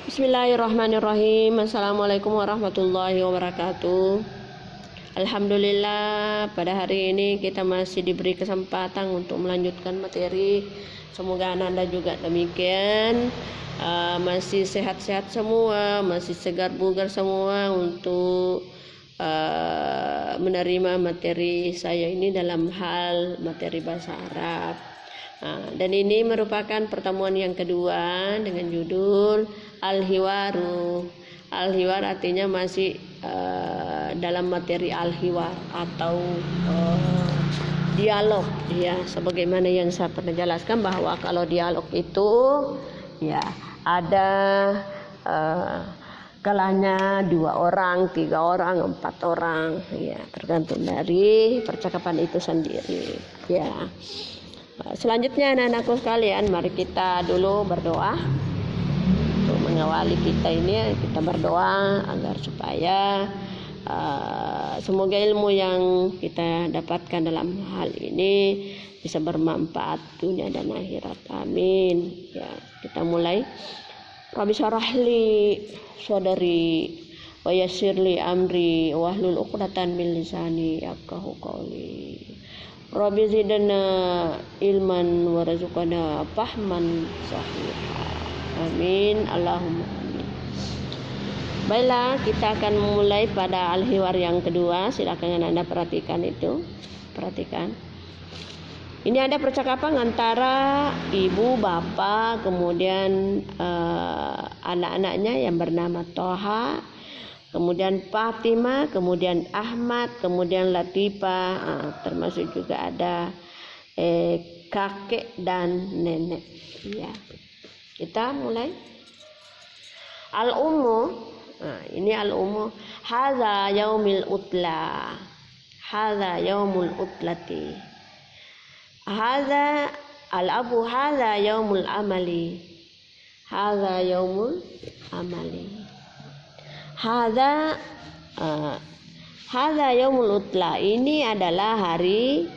Bismillahirrahmanirrahim. Assalamualaikum warahmatullahi wabarakatuh. Alhamdulillah, pada hari ini kita masih diberi kesempatan untuk melanjutkan materi. Semoga Anda juga demikian, masih sehat-sehat semua, masih segar bugar semua untuk menerima materi saya ini dalam hal materi bahasa Arab. Dan ini merupakan pertemuan yang kedua dengan judul Al-Hiwaru. Al-Hiwar artinya masih dalam materi Al-Hiwar atau dialog, ya, sebagaimana yang saya pernah jelaskan bahwa kalau dialog itu ya ada kalanya 2 orang, 3 orang, 4 orang, ya, tergantung dari percakapan itu sendiri, ya. Selanjutnya anak-anakku sekalian, mari kita dulu berdoa untuk mengawali kita ini. Kita berdoa agar supaya semoga ilmu yang kita dapatkan dalam hal ini bisa bermanfaat dunia dan akhirat. Amin. Ya, kita mulai. Rabbi syarahli sadri wa yassirli amri wahlul 'uqdatam min lisani yafqahu qawli. Rabbi zidna ilman warzuqna fahman sahihah. Amin. Allahumma amin. Baiklah, kita akan memulai pada al-hiwar yang kedua. Silakan Anda perhatikan itu. Perhatikan. Ini ada percakapan antara ibu, bapak, kemudian anak-anaknya yang bernama Toha, kemudian Fatimah, kemudian Ahmad, kemudian Latifah, termasuk juga ada kakek dan nenek. Ya, kita mulai. Al-ummu, ini al-ummu. Hadza yaumil utla. Hadza yaumul utlati. Hadza al-abu hadza yaumul amali. Hadza yaumul amali. Hadza yaumul utla, ini adalah hari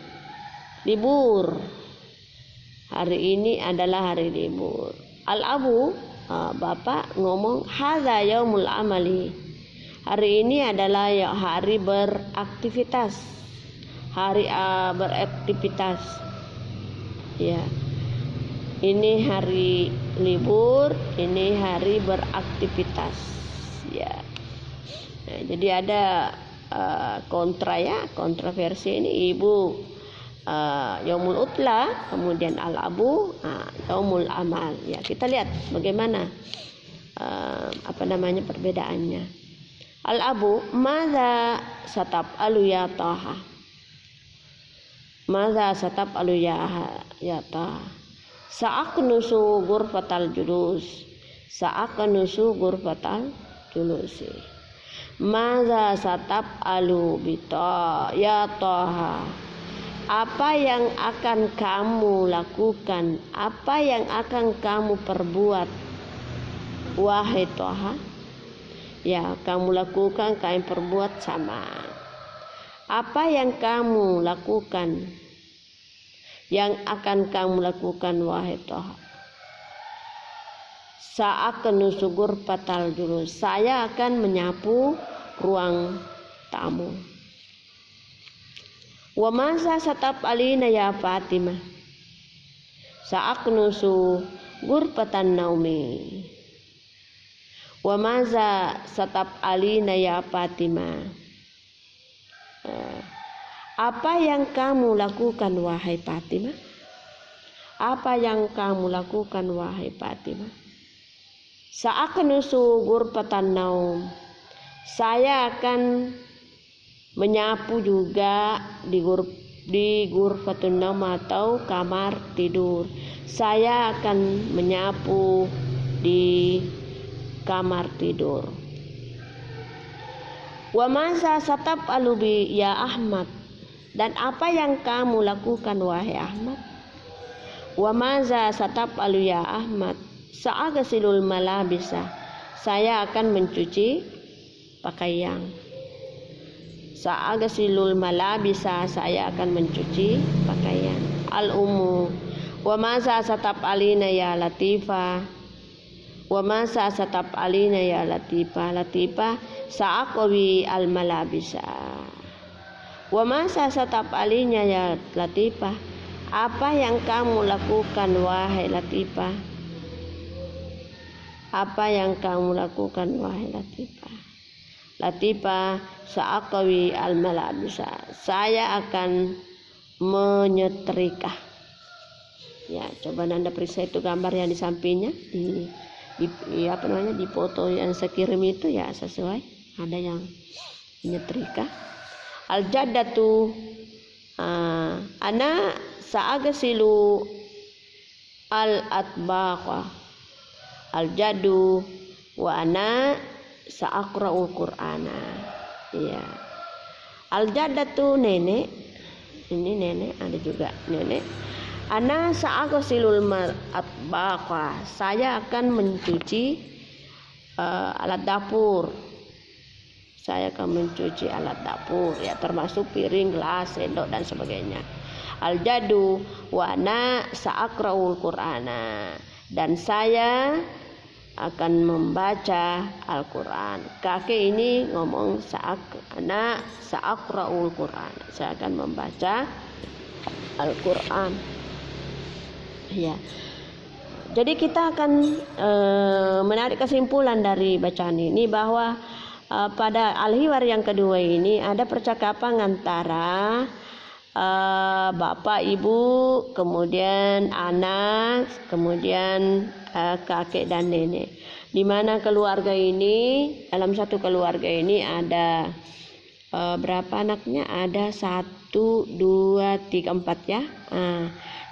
libur. Hari ini adalah hari libur. Al-abu, bapak ngomong, hadza yaumul amali. Hari ini adalah hari beraktivitas. Hari beraktivitas. Ya. Ini hari libur, ini hari beraktivitas. Ya. Nah, jadi ada kontroversi ini. Ibu yaumul utla, kemudian al-abu yaumul amal. Ya, kita lihat bagaimana perbedaannya. Al-abu, madza satab alu ya Taha. Madza satab alu ya Taha. Sa'aknusu ghurfatal julus. Sa'aknusu ghurfatal julusi. Madza satab alu bita ya Taha. Apa yang akan kamu lakukan? Apa yang akan kamu perbuat, wahai Taha? Ya, kamu lakukan, kamu perbuat sama. Apa yang kamu lakukan? Yang akan kamu lakukan, wahai Taha? Sa'aknu sugur patal julus. Saya akan menyapu ruang tamu. Wa masa satab alina ya Fatimah. Sa'aknu sugur patan naumi. Wa maza satab alina ya Fatimah. Apa yang kamu lakukan, wahai Fatimah? Apa yang kamu lakukan, wahai Fatimah? Sa'aknusu ghurfatan naum. Saya akan menyapu juga di ghurfatun naum atau kamar tidur. Saya akan menyapu di kamar tidur. Wa masa satab alubi ya Ahmad. Dan apa yang kamu lakukan, wahai Ahmad? Wa maza satab alu ya Ahmad. Sa'agasilul malabisa. Saya akan mencuci pakaian. Sa'agasilul malabisa. Saya akan mencuci pakaian. Al-ummu. Wa maza satab alina ya Latifah. Wa masa satap alina ya latifah. Latifah sa'aqawi al malabisa. Wa masa satap alina ya latifah. Apa yang kamu lakukan wahai latifah? Apa yang kamu lakukan wahai latifah? Latifah sa'aqawi al malabisa. Saya akan menyetrika. Ya, coba Anda periksa itu gambar yang di sampingnya di apa namanya, di foto yang saya kirim itu ya sesuai, ada yang menyetrika. Al jaddatu ana sa'agsilu al atbaqa. Al jaddu wa ana sa'aqra'ul qur'ana. Ya. Al jaddatu nenek, ini nenek, ada juga nenek. Ana sa'agsilul atbaqa. Saya akan mencuci alat dapur. Saya akan mencuci alat dapur, ya, termasuk piring, gelas, sendok dan sebagainya. Al jadu wa ana sa'aqra'ul qur'ana. Dan saya akan membaca Al-Quran. Kakek ini ngomong ana sa'aqra'ul Quran. Saya akan membaca Al-Quran. Ya. Jadi kita akan menarik kesimpulan dari bacaan ini bahwa pada al-hiwar yang kedua ini ada percakapan antara bapak, ibu, kemudian anak, kemudian kakek dan nenek. Di mana keluarga ini, dalam satu keluarga ini ada berapa anaknya? Ada 1, 2, 3, 4 ya.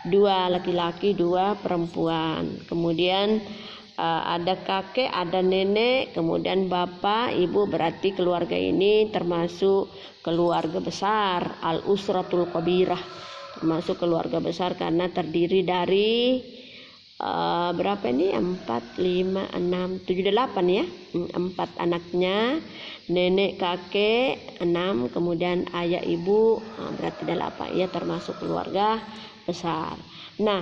2 laki-laki, 2 perempuan. Kemudian ada kakek, ada nenek, kemudian bapak, ibu. Berarti keluarga ini termasuk keluarga besar, al-usratul kabirah, termasuk keluarga besar karena terdiri dari berapa ini? 4, 5, 6, 7, 8 ya. 4 anaknya, nenek, kakek 6, kemudian ayah, ibu, berarti 8 ya, termasuk keluarga besar. Nah,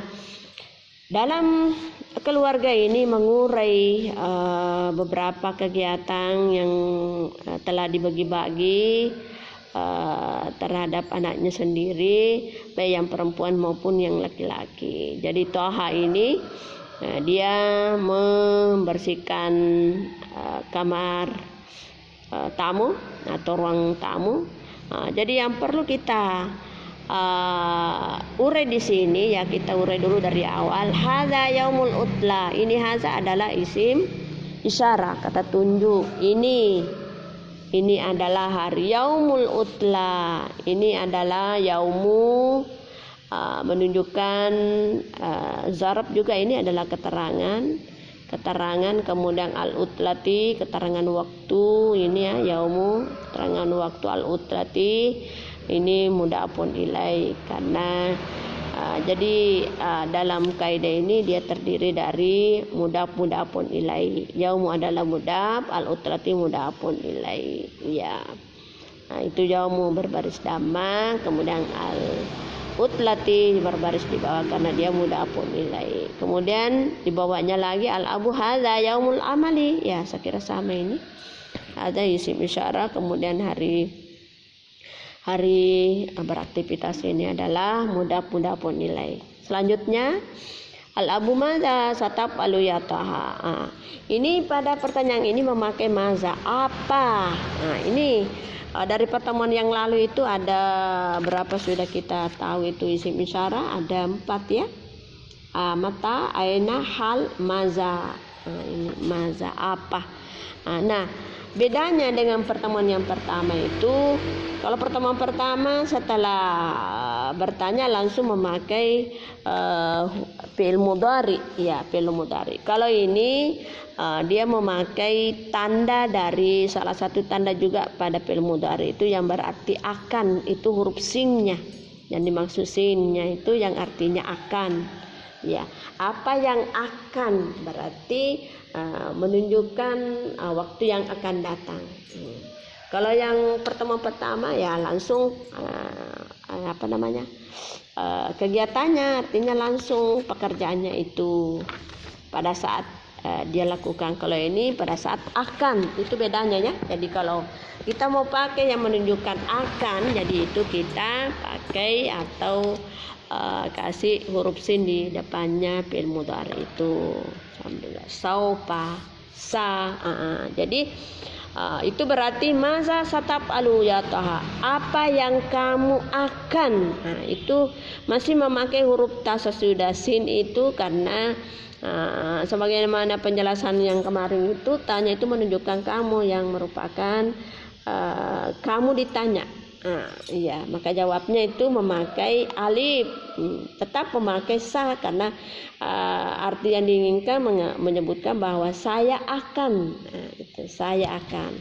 dalam keluarga ini mengurai beberapa kegiatan yang telah dibagi-bagi terhadap anaknya sendiri, baik yang perempuan maupun yang laki-laki. Jadi Toha ini dia membersihkan kamar tamu atau ruang tamu. Jadi yang perlu kita urai di sini, ya, kita urai dulu dari awal. Hadza yaumul utla. Ini hadza adalah isim isyarah, kata tunjuk. Ini adalah hari yaumul utla. Ini adalah yaumu, menunjukkan zarab juga, ini adalah keterangan, kemudian al-utlati, keterangan waktu, ini ya yaumu, keterangan waktu, al-utlati ini mudhafun ilai, karena jadi dalam kaidah ini dia terdiri dari mudhafun ilai. Yaumu adalah mudhaf, al-utlati mudhafun ilai, ya. Nah, itu yaumu berbaris dhamma, kemudian al-utlati berbaris di bawah karena dia mudhafun ilai. Kemudian di bawahnya lagi al-abu hadza yaumul amali, ya, saya kira sama ini. Ada isim isyarah, kemudian hari beraktivitas ini adalah mudhafun ilai. Selanjutnya al-abu madza satap aluyataha. Ini pada pertanyaan ini memakai maza, apa. Nah, ini dari pertemuan yang lalu itu ada berapa sudah kita tahu itu isim isyarah, ada 4 ya. Mata, aina, hal, maza. Ini maza apa. Nah, bedanya dengan pertemuan yang pertama itu, kalau pertemuan pertama setelah bertanya langsung memakai fi'il mudhari, ya, fi'il mudhari. Kalau ini dia memakai tanda dari salah satu tanda juga pada fi'il mudhari itu yang berarti akan, itu huruf sinnya. Yang dimaksud sinnya itu yang artinya akan, ya. Apa yang akan berarti menunjukkan waktu yang akan datang. Kalau yang pertemuan pertama ya langsung kegiatannya, artinya langsung pekerjaannya itu pada saat dia lakukan. Kalau ini pada saat akan, itu bedanya ya. Jadi kalau kita mau pakai yang menunjukkan akan, jadi itu kita pakai atau kasih huruf sin di depannya fi'il mudhari itu. Alhamdulillah. Saupa, sa. Jadi itu berarti masa satap alu ya taha, apa yang kamu akan. Itu masih memakai huruf tasasudah sin itu karena sebagaimana penjelasan yang kemarin itu, tanya itu menunjukkan kamu yang merupakan kamu ditanya. Iya, maka jawabnya itu memakai alif, tetap memakai sa karena arti yang diinginkan menyebutkan bahwa saya akan. Itu saya akan.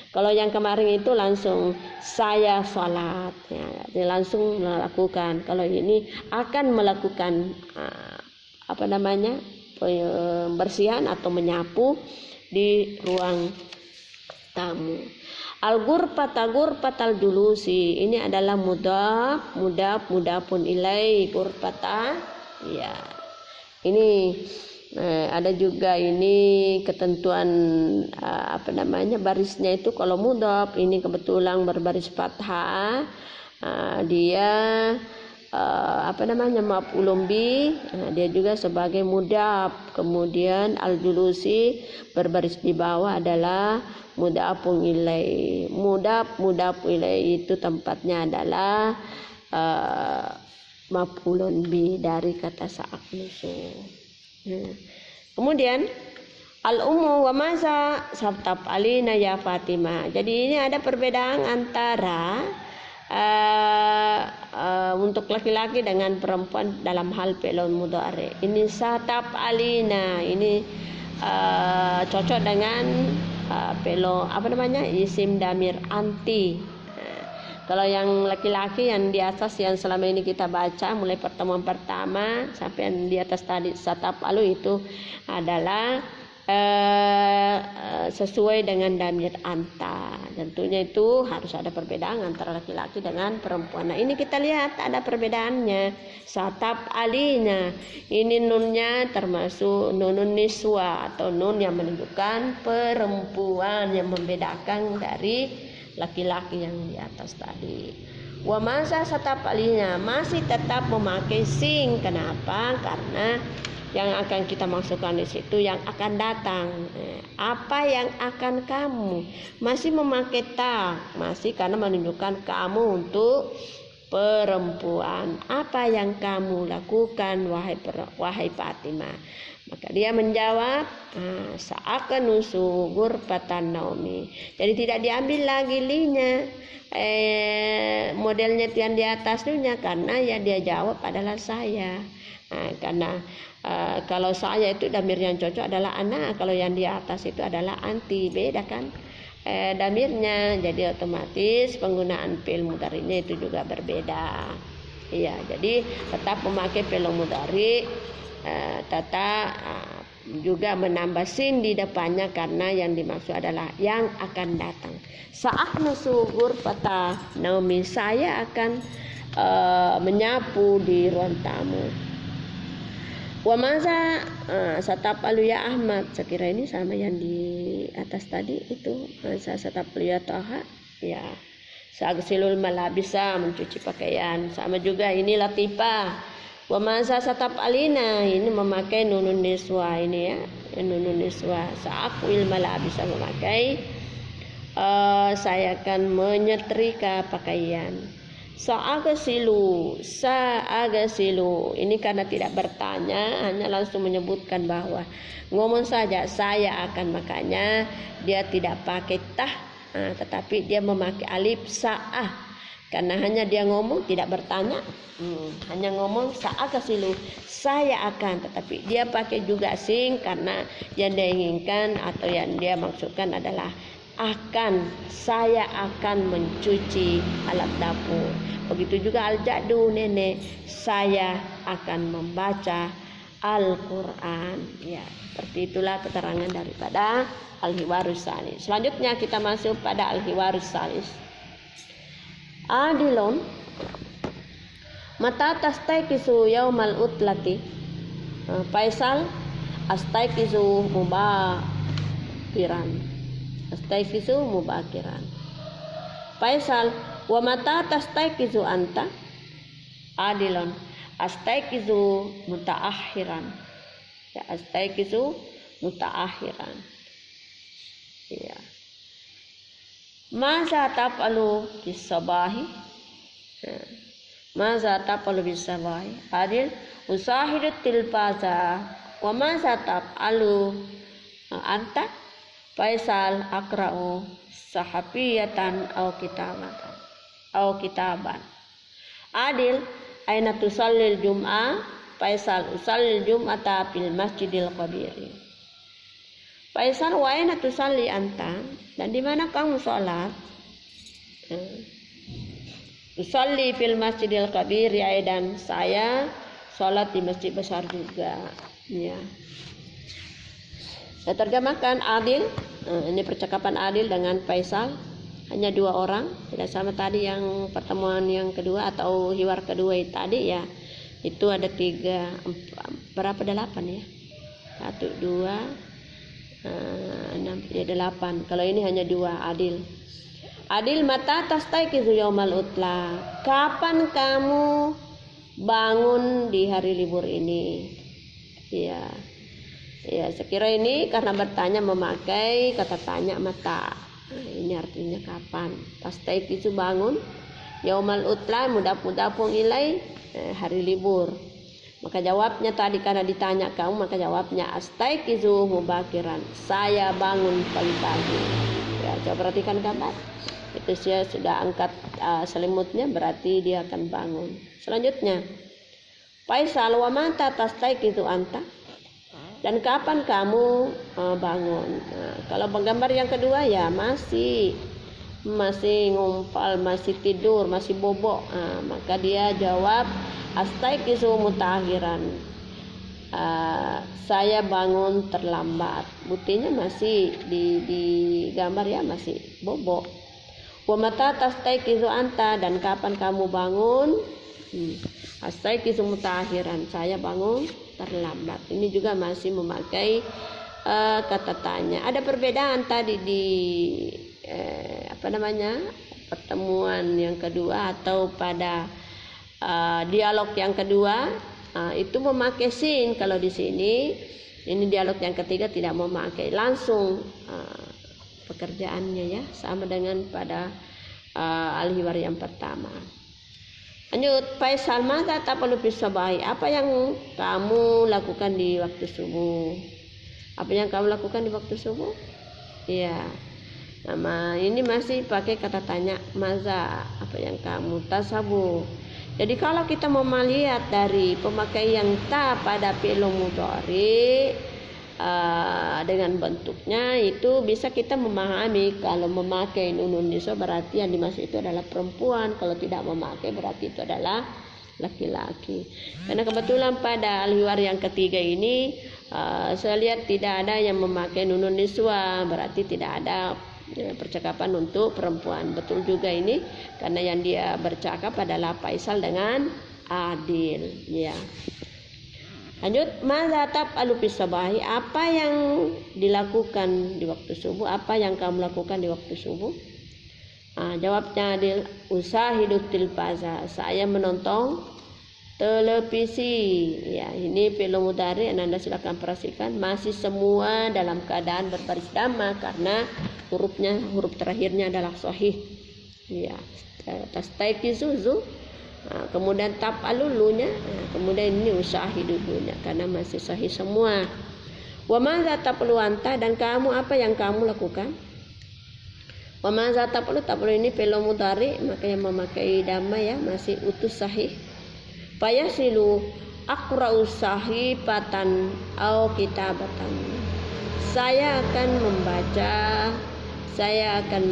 Kalau yang kemarin itu langsung saya sholat, ya, dia langsung melakukan. Kalau ini akan melakukan pembersihan atau menyapu di ruang tamu. Al-ghurfatal julusi, ini adalah mudhaf ilai ghurfata. Ya. Ini ada juga ini ketentuan barisnya itu kalau mudhaf ini kebetulan berbaris fathah, dia maf'ulun bi, dia juga sebagai mudhaf. Kemudian al-julusi berbaris di bawah adalah mudhafun ilai. Mudhaf ilai itu tempatnya adalah maf'ulun bi dari kata sa'aknusu. Kemudian al-ummu wa maza sabtab alina ya Fatimah. Jadi ini ada perbedaan antara untuk laki-laki dengan perempuan dalam hal fi'il mudhari. Ini satab alina, ini cocok dengan isim damir anti. Kalau yang laki-laki yang di atas yang selama ini kita baca mulai pertemuan pertama sampai yang di atas tadi satab alu itu adalah sesuai dengan damir anta. Tentunya itu harus ada perbedaan antara laki-laki dengan perempuan. Nah ini kita lihat ada perbedaannya. Satab alina, ini nunnya termasuk nunun niswa atau nun yang menunjukkan perempuan, yang membedakan dari laki-laki yang di atas tadi. Wa masa satab alina, masih tetap memakai sing. Kenapa? Karena yang akan kita masukkan di situ yang akan datang. Apa yang akan kamu, masih memakai ta, masih karena menunjukkan kamu untuk perempuan. Apa yang kamu lakukan wahai Fatimah? Maka dia menjawab seakan usugur patan naumi. Jadi tidak diambil lagi linya, modelnya yang di atas dunia, karena yang dia jawab adalah saya. Karena kalau saya itu damir yang cocok adalah anak, kalau yang di atas itu adalah anti, beda kan damirnya, jadi otomatis penggunaan fi'il mudhari'nya itu juga berbeda. Iya, jadi tetap memakai fi'il mudhari', juga menambah sin di depannya karena yang dimaksud adalah yang akan datang. Saat nusugur patah naumi, saya akan menyapu di ruang tamu. Wa maza satapalu ya Ahmad, sekira ini sama yang di atas tadi itu. Masa satapalu ya Taha, ya sagsilul malabisa, mencuci pakaian. Sama juga ini latifah. Wa maza satapalina, ini memakai nunun niswa ini ya, nunun niswa. Sa'akwil malabisa, memakai saya akan menyetrika pakaian. Sa'agasilu, ini karena tidak bertanya, hanya langsung menyebutkan bahwa ngomong saja saya akan, makanya dia tidak pakai tah, tetapi dia memakai alif sa'ah, karena hanya dia ngomong tidak bertanya, hanya ngomong sa'agasilu, saya akan, tetapi dia pakai juga sing karena yang dia inginkan atau yang dia maksudkan adalah akan, saya akan mencuci alat dapur. Begitu juga al-jadu, nenek, saya akan membaca Al-Quran. Ya, seperti itulah keterangan daripada al-hiwarus salis. Selanjutnya kita masuk pada al-hiwarus salis. Adilon mata tastaiqisu yaumal utlati. Faisal, astaiqizu mubakiran. Astaiqizu mubakiran. Faisal, wa mata tastaiqizu anta? Adilon, astaiqizu mutaakhiran. Ya, astaiqizu mutaakhiran. Ya. Maza taf'alu bis-sabahi? Maza taf'alu bis-sabahi? Adil, usahidu tilfaza. Wa maza taf'alu anta? Faisal, akra'u sahafiyatan aw kitaban. Adil, aina tusallil jum'ah? Faisal, usallil jum'ata fil masjidil kabiri. Faisal, wa aina tusalli anta? Dan di mana kamu sholat? Usalli fil masjidil kabiri, dan saya sholat di masjid besar juga. Ya. Saya terjemahkan Adil, ini percakapan Adil dengan Faisal, hanya 2 orang, tidak sama tadi yang pertemuan yang kedua atau hiwar kedua tadi ya, itu ada 3, berapa 8 ya, 1, 2, 6, ya 8. Kalau ini hanya 2. Adil, Adil, mata tastaiqizu yaumal utla? Kapan kamu bangun di hari libur ini? Ya. Ya, sekira ini karena bertanya memakai kata tanya mata. Nah, ini artinya kapan. Tastaiqizu bangun, yaumal utla mudapung ilai, hari libur. Maka jawabnya tadi karena ditanya kamu, maka jawabnya astaiqizu mubakiran. Saya bangun pagi-pagi. Ya, coba perhatikan gambar. Itu saya sudah angkat selimutnya, berarti dia akan bangun. Selanjutnya, Faisal, wa mata tastaiqizu anta? Dan kapan kamu bangun? Nah, kalau gambar yang kedua ya masih ngumpal, masih tidur, masih bobok. Nah, maka dia jawab astaiqizu mutaakhiran. Saya bangun terlambat. Buktinya masih di gambar ya masih bobok. Wa mata tastaiqizu anta? Dan kapan kamu bangun? Astaiqizu mutaakhiran. Saya bangun terlambat. Ini juga masih memakai kata tanya. Ada perbedaan tadi di pertemuan yang kedua atau pada dialog yang kedua, itu memakai sin. Kalau di sini ini dialog yang ketiga tidak memakai, langsung pekerjaannya ya sama dengan pada al-hiwar yang pertama. Lanjut, Faisal, mata taf'alu fis sabahi? Apa yang kamu lakukan di waktu subuh? Apa yang kamu lakukan di waktu subuh? Iya. Nama ini masih pakai kata tanya maza, apa yang kamu tasabu. Jadi kalau kita mau melihat dari pemakaian ta pada fi'il mudhari dengan bentuknya, itu bisa kita memahami kalau memakai nunun niswa berarti yang dimaksud itu adalah perempuan, kalau tidak memakai berarti itu adalah laki-laki. Karena kebetulan pada al-hiwar yang ketiga ini saya lihat tidak ada yang memakai nunun niswa, berarti tidak ada percakapan untuk perempuan. Betul juga ini karena yang dia bercakap adalah Faisal dengan Adil ya. Lanjut, madza taf'alu fis sabahi? Apa yang dilakukan di waktu subuh? Apa yang kamu lakukan di waktu subuh? Jawabnya Adil, usahidu tilfaza. Saya menonton televisi. Ya, ini fi'il mudhari, Anda silakan perhatikan masih semua dalam keadaan berbaris dhamma karena huruf terakhirnya adalah sahih. Ya, tastaiqizu. Kemudian taf'alu lunya, kemudian ini usahidu lunya karena masih sahih semua. Wa madza taf'alu anta? Dan kamu apa yang kamu lakukan? Wa madza taf'alu? Taf'alu ini fi'il mudhari, maka yang memakai dhamma ya masih utuh sahih. Fayasilu aqra'u sahifatan au kitabatan. Saya akan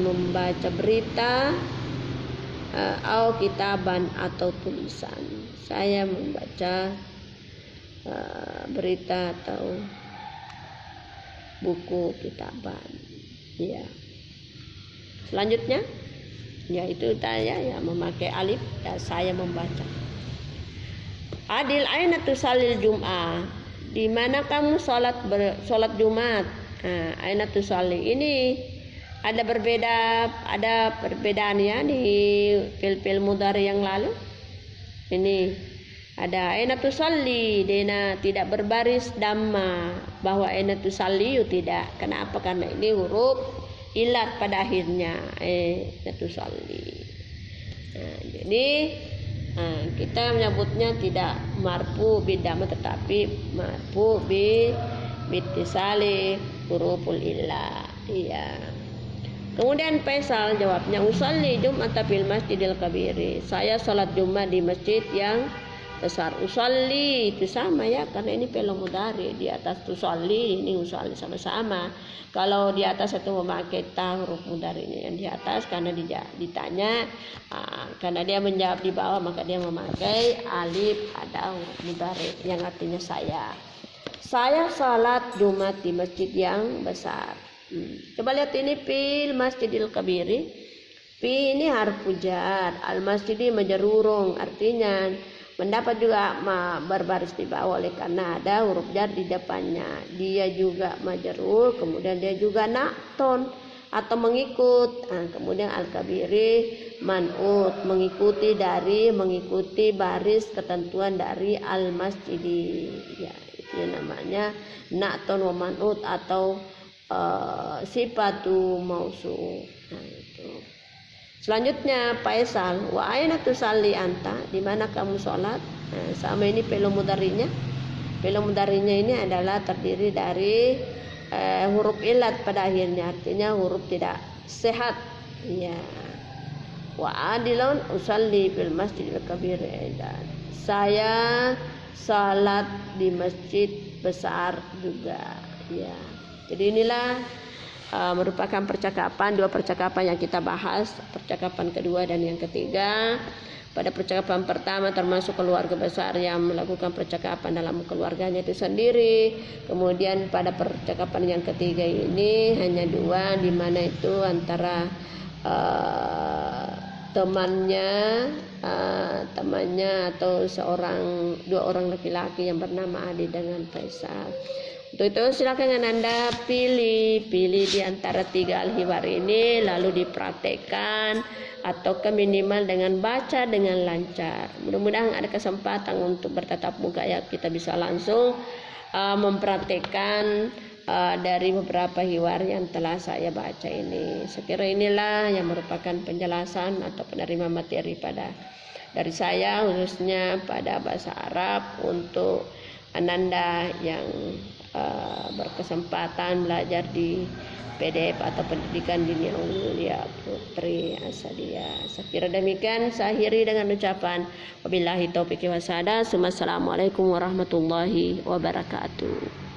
membaca berita au kitaban atau tulisan. Saya membaca berita atau buku kitaban. Ya. Selanjutnya yaitu saya ya memakai alif ya, saya membaca. Adil, aina tusallil jum'ah? di mana kamu sholat Jumat? Aina tusalli. Ini ada perbedaannya di fi'il mudhari yang lalu. Ini ada aina tusalli, dena tidak berbaris dhamma, bahwa aina tusalli tidak. Kenapa? Karena ini huruf ilat pada akhirnya, aina tusalli. Jadi kita menyebutnya tidak marfu bidhamma, tetapi marfu bitisali huruful illah. Iya. Kemudian Faisal jawabnya, usalli Jum'ata fil masjidil kabiri. Saya sholat Jumat di masjid yang besar. Usalli itu sama ya, karena ini fi'il mudhari, di atas tusalli, ini usalli, sama-sama. Kalau di atas itu memakai ta huruf mudhari ini yang di atas, karena ditanya, karena dia menjawab di bawah, maka dia memakai alif ada huruf mudhari yang artinya saya. Saya sholat Jumat di masjid yang besar. Coba lihat ini fil masjidil kabiri. Fi ini harfu jar, al masjidi majrurun, artinya mendapat juga berbaris di bawah oleh karena ada huruf jar di depannya. Dia juga majrur, kemudian dia juga na'ton atau mengikut. Kemudian al kabiri man'ut, mengikuti baris ketentuan dari al masjidi. Ya, itu namanya na'ton wa man'ut atau sifatu mausu. Itu. Selanjutnya Faisal, wa aina tusalli anta, di mana kamu sholat? Sama ini fi'il mudhari'nya. Fi'il mudhari'nya ini adalah terdiri dari huruf ilat pada akhirnya, artinya huruf tidak sehat. Ya. Wa adilun usalli fil masjidil kabir. Saya sholat di masjid besar juga. Ya. Jadi inilah merupakan dua percakapan yang kita bahas, percakapan kedua dan yang ketiga. Pada percakapan pertama termasuk keluarga besar yang melakukan percakapan dalam keluarganya itu sendiri. Kemudian pada percakapan yang ketiga ini hanya dua, di mana itu antara temannya atau dua orang laki-laki yang bernama Adi dengan Faisal. Untuk itu silakan Anda pilih di antara tiga al-hiwar ini, lalu dipraktekkan atau minimal dengan baca dengan lancar. Mudah-mudahan ada kesempatan untuk bertatap muka ya, kita bisa langsung mempraktekkan dari beberapa hiwar yang telah saya baca ini. Sekira inilah yang merupakan penjelasan atau penerima materi dari saya khususnya pada bahasa Arab untuk Ananda yang berkesempatan belajar di PDF atau pendidikan Dini Aulia Putri Asadia. Sekira demikian saya akhiri dengan ucapan wabillahi taufiq wa hidayah. Assalamualaikum warahmatullahi wabarakatuh.